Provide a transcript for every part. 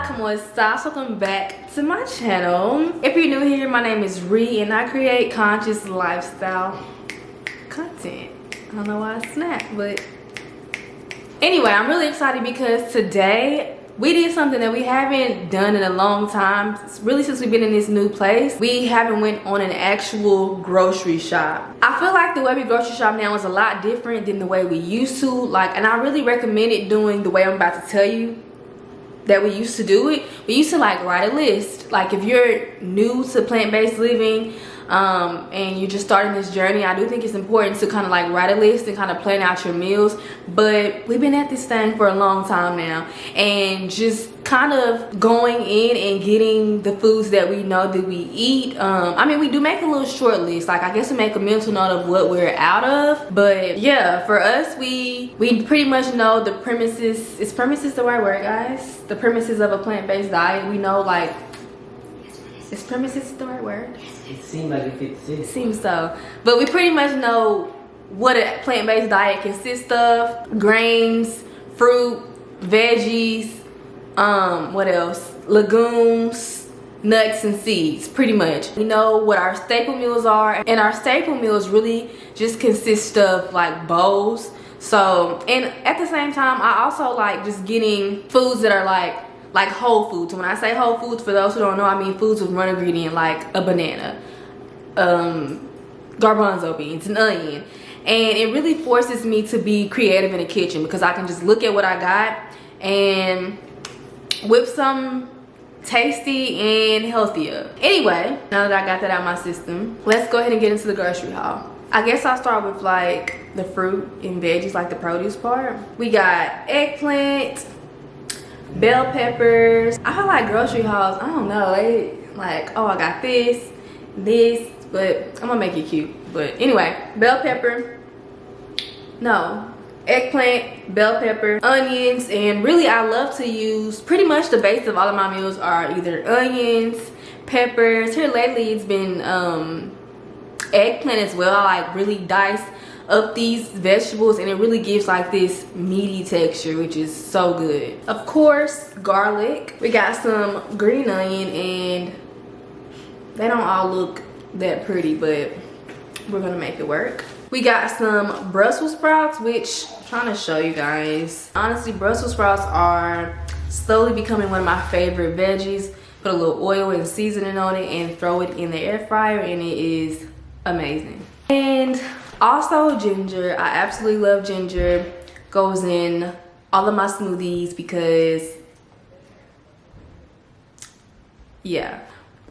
Hola, como estas? Welcome back to my channel. If you're new here, my name is Ree and I create conscious lifestyle content. I don't know why I snapped, but anyway, I'm really excited because today we did something that we haven't done in a long time. Really, since we've been in this new place, we haven't went on an actual grocery shop. I feel like the way we grocery shop now is a lot different than the way we used to. And I really recommend it doing the way I'm about to tell you that we used to do it. We used to write a list. Like if you're new to plant-based living and you're just starting this journey, I do think it's important to kind of write a list and kind of plan out your meals. But we've been at this thing for a long time now, and just kind of going in and getting the foods that we know that we eat. I mean, we do make a little short list. I guess we make a mental note of what we're out of. But yeah, for us, we pretty much know the premises. Is premises the right word, guys? The premises of a plant-based diet. We know is premises the right word? It seems like it fits in. It seems so. But we pretty much know what a plant-based diet consists of. Grains, fruit, veggies, what else? Legumes, nuts, and seeds, pretty much. We know what our staple meals are, and our staple meals really just consist of bowls. So, and at the same time, I also like just getting foods that are like whole foods. When I say whole foods, for those who don't know, I mean foods with one ingredient, like a banana, garbanzo beans, an onion. And it really forces me to be creative in the kitchen because I can just look at what I got and whip some tasty and healthier. Anyway, now that I got that out of my system, let's go ahead and get into the grocery haul. I guess I'll start with the fruit and veggies, the produce part. We got eggplant, bell peppers. I feel like grocery hauls, I don't know, oh, I got this, but I'm gonna make it cute. But anyway, eggplant, bell pepper, onions, and really I love to use pretty much the base of all of my meals are either onions, peppers. Here lately it's been eggplant as well. I really dice up these vegetables and it really gives this meaty texture, which is so good. Of course, garlic. We got some green onion, and they don't all look that pretty, but we're gonna make it work. We got some Brussels sprouts, which I'm trying to show you guys. Honestly, Brussels sprouts are slowly becoming one of my favorite veggies. Put a little oil and seasoning on it and throw it in the air fryer, and it is amazing. And also ginger. I absolutely love ginger. Goes in all of my smoothies because, yeah.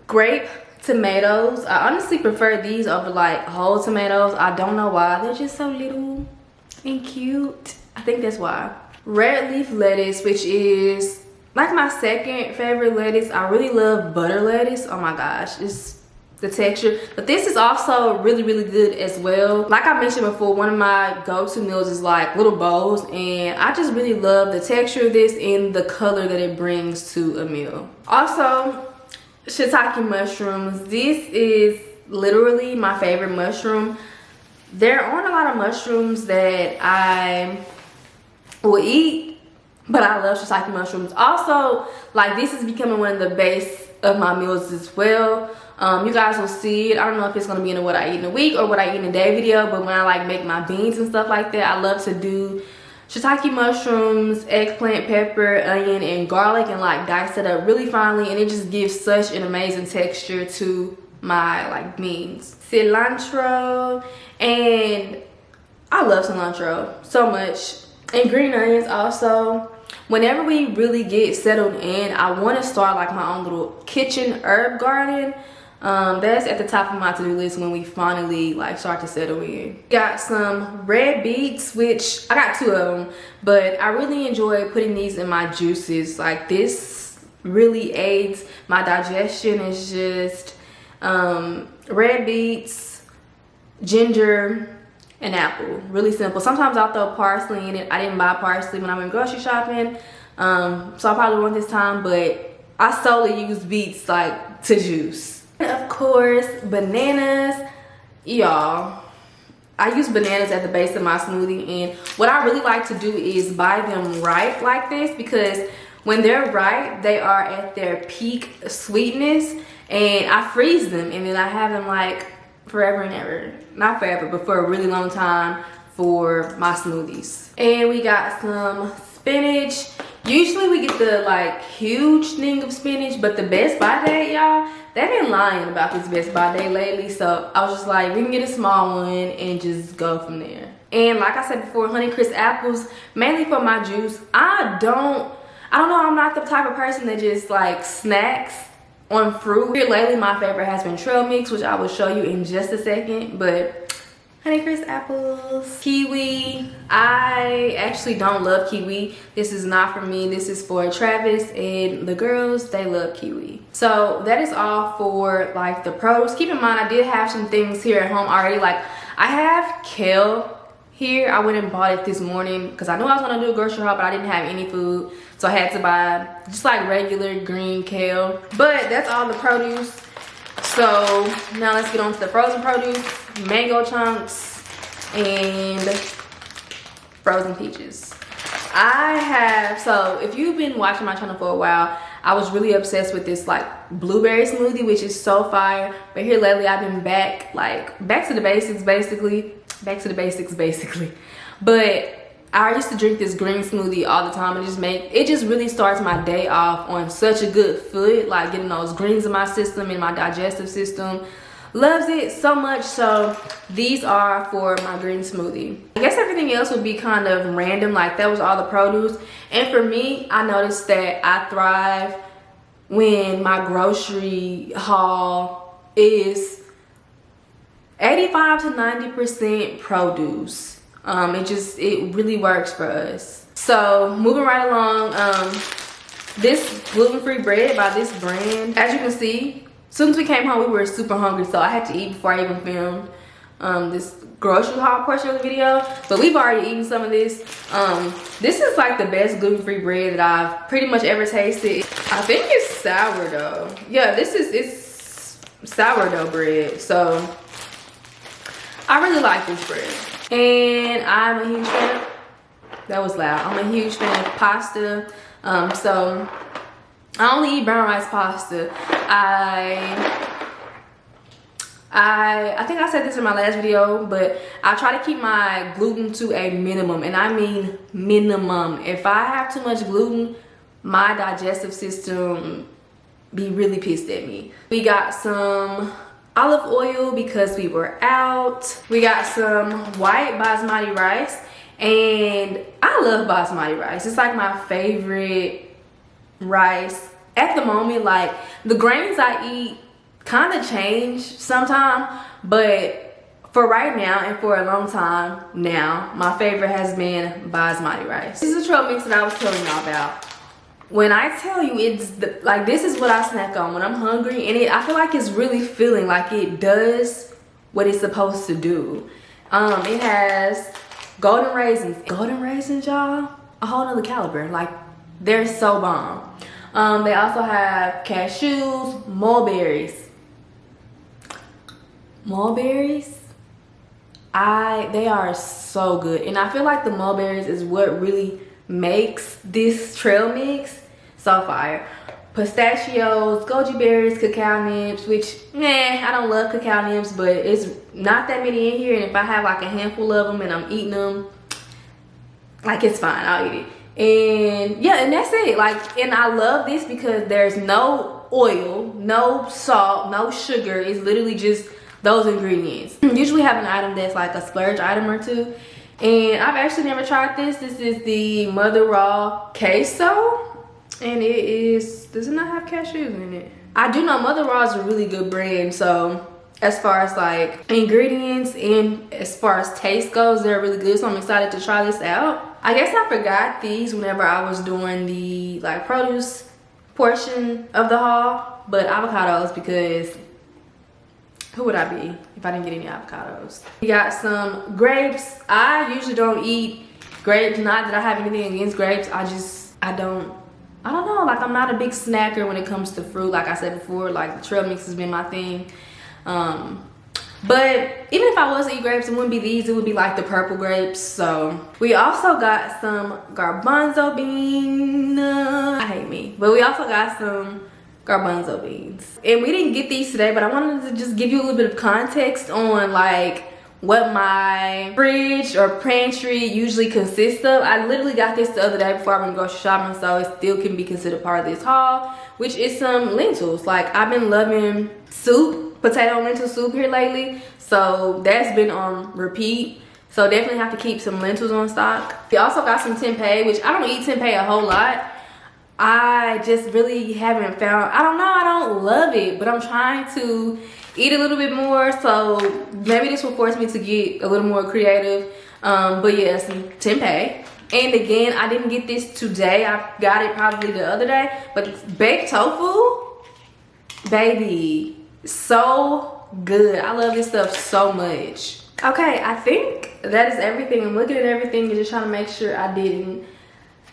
Grape tomatoes. I honestly prefer these over whole tomatoes. I don't know why. They're just so little and cute. I think that's why. Red leaf lettuce, which is my second favorite lettuce. I really love butter lettuce. Oh my gosh, it's the texture. But this is also really, really good as well. Like I mentioned before, one of my go-to meals is little bowls, and I just really love the texture of this and the color that it brings to a meal. Also, shiitake mushrooms. This is literally my favorite mushroom. There aren't a lot of mushrooms that I will eat, but I love shiitake mushrooms. Also, this is becoming one of the base of my meals as well. You guys will see it. I don't know if it's gonna be in a what I eat in a week or what I eat in a day video, but when I make my beans and stuff like that, I love to do shiitake mushrooms, eggplant, pepper, onion, and garlic, and dice it up really finely, and it just gives such an amazing texture to my beans. Cilantro, and I love cilantro so much. And green onions also. Whenever we really get settled in, I want to start my own little kitchen herb garden. That's at the top of my to-do list when we finally start to settle in. Got some red beets, which I got 2 of them, but I really enjoy putting these in my juices. This really aids my digestion. It's just red beets, ginger, and apple. Really simple. Sometimes I'll throw parsley in it. I didn't buy parsley when I went grocery shopping, so I probably won't this time, but I solely use beets to juice. And of course, bananas. Y'all, I use bananas at the base of my smoothie, and what I really like to do is buy them ripe like this, because When they're ripe, they are at their peak sweetness, and I freeze them, and then I have them like forever and ever. Not forever, but for a really long time for my smoothies. And we got some spinach. Usually we get the like huge thing of spinach, but the Best Buy day, y'all, they've been lying about this Best Buy day lately. So I was just like, we can get a small one and just go from there. And like I said before, Honeycrisp apples, mainly for my juice. I don't know, I'm not the type of person that just like snacks on fruit. Here lately, my favorite has been trail mix, which I will show you in just a second, but Honeycrisp apples. Kiwi. I actually don't love kiwi. This is not for me. This is for Travis and the girls. They love kiwi. So that is all for like the produce. Keep in mind, I did have some things here at home already. Like I have kale here. I went and bought it this morning because I knew I was gonna do a grocery haul, but I didn't have any food. So I had to buy just like regular green kale. But that's all the produce. So now let's get on to the frozen produce. Mango chunks and frozen peaches. So if you've been watching my channel for a while, I was really obsessed with this like blueberry smoothie, which is so fire. But here lately I've been back to the basics basically. But I used to drink this green smoothie all the time, and it just really starts my day off on such a good foot, like getting those greens in my system and my digestive system. Loves it so much. So these are for my green smoothie. I guess everything else would be kind of random, like that was all the produce. And for me, I noticed that I thrive when my grocery haul is 85 to 90% produce. It really works for us. So moving right along, this gluten-free bread by this brand, as you can see, as soon as we came home, we were super hungry, so I had to eat before I even filmed this grocery haul portion of the video. But we've already eaten some of this. This is like the best gluten-free bread that I've pretty much ever tasted. I think it's sourdough. Yeah, it's sourdough bread. So I really like this bread. And I'm a huge fan of, that was loud. I'm a huge fan of pasta. So I only eat brown rice pasta. I think I said this in my last video, but I try to keep my gluten to a minimum, and I mean minimum. If I have too much gluten, my digestive system be really pissed at me. We got some olive oil because we were out. We got some white basmati rice, and I love basmati rice. It's like my favorite rice at the moment. Like the grains I eat kind of change sometime, but for right now and for a long time now, my favorite has been basmati rice. This is a trail mix that I was telling y'all about. When I tell you, like this is what I snack on when I'm hungry, and I feel like it's really feeling like it does what it's supposed to do. It has golden raisins, y'all, a whole nother caliber. Like they're so bomb. They also have cashews, mulberries. They are so good, and I feel like the mulberries is what really makes this trail mix so fire. Pistachios, goji berries, cacao nibs, which I don't love cacao nibs, but it's not that many in here, and if I have like a handful of them and I'm eating them, like it's fine, I'll eat it. And yeah, and that's it. Like, and I love this because there's no oil, no salt, no sugar. It's literally just those ingredients. Usually have an item that's like a splurge item or two, and I've actually never tried this. This is the Mother Raw Queso, and does it not have cashews in it? I do know Mother Raw is a really good brand, so as far as like ingredients and as far as taste goes, they're really good, so I'm excited to try this out. I guess I forgot these whenever I was doing the like produce portion of the haul, but avocados, because who would I be if I didn't get any avocados? We got some grapes. I usually don't eat grapes, not that I have anything against grapes. I don't know, like I'm not a big snacker when it comes to fruit. Like I said before, like the trail mix has been my thing. But even if I was to eat grapes, it wouldn't be these, it would be like the purple grapes. So we also got some garbanzo bean. I hate me. But we also got some garbanzo beans. And we didn't get these today, but I wanted to just give you a little bit of context on like what my fridge or pantry usually consists of. I literally got this the other day before I went grocery shopping, so it still can be considered part of this haul, which is some lentils. Like, I've been loving soup, potato lentil soup here lately, so that's been on repeat. So definitely have to keep some lentils on stock. We also got some tempeh, which I don't eat tempeh a whole lot. I just really haven't found, I don't know, I don't love it, but I'm trying to eat a little bit more, so maybe this will force me to get a little more creative. But yeah, some tempeh. And again, I didn't get this today, I got it probably the other day, but it's baked tofu, baby, so good. I love this stuff so much. Okay, I think that is everything. I'm looking at everything and just trying to make sure I didn't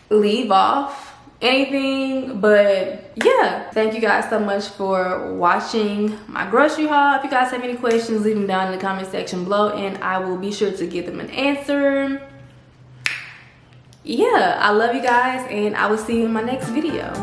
leave off anything. But yeah, thank you guys so much for watching my grocery haul. If you guys have any questions, leave them down in the comment section below and I will be sure to give them an answer. Yeah, I love you guys and I will see you in my next video.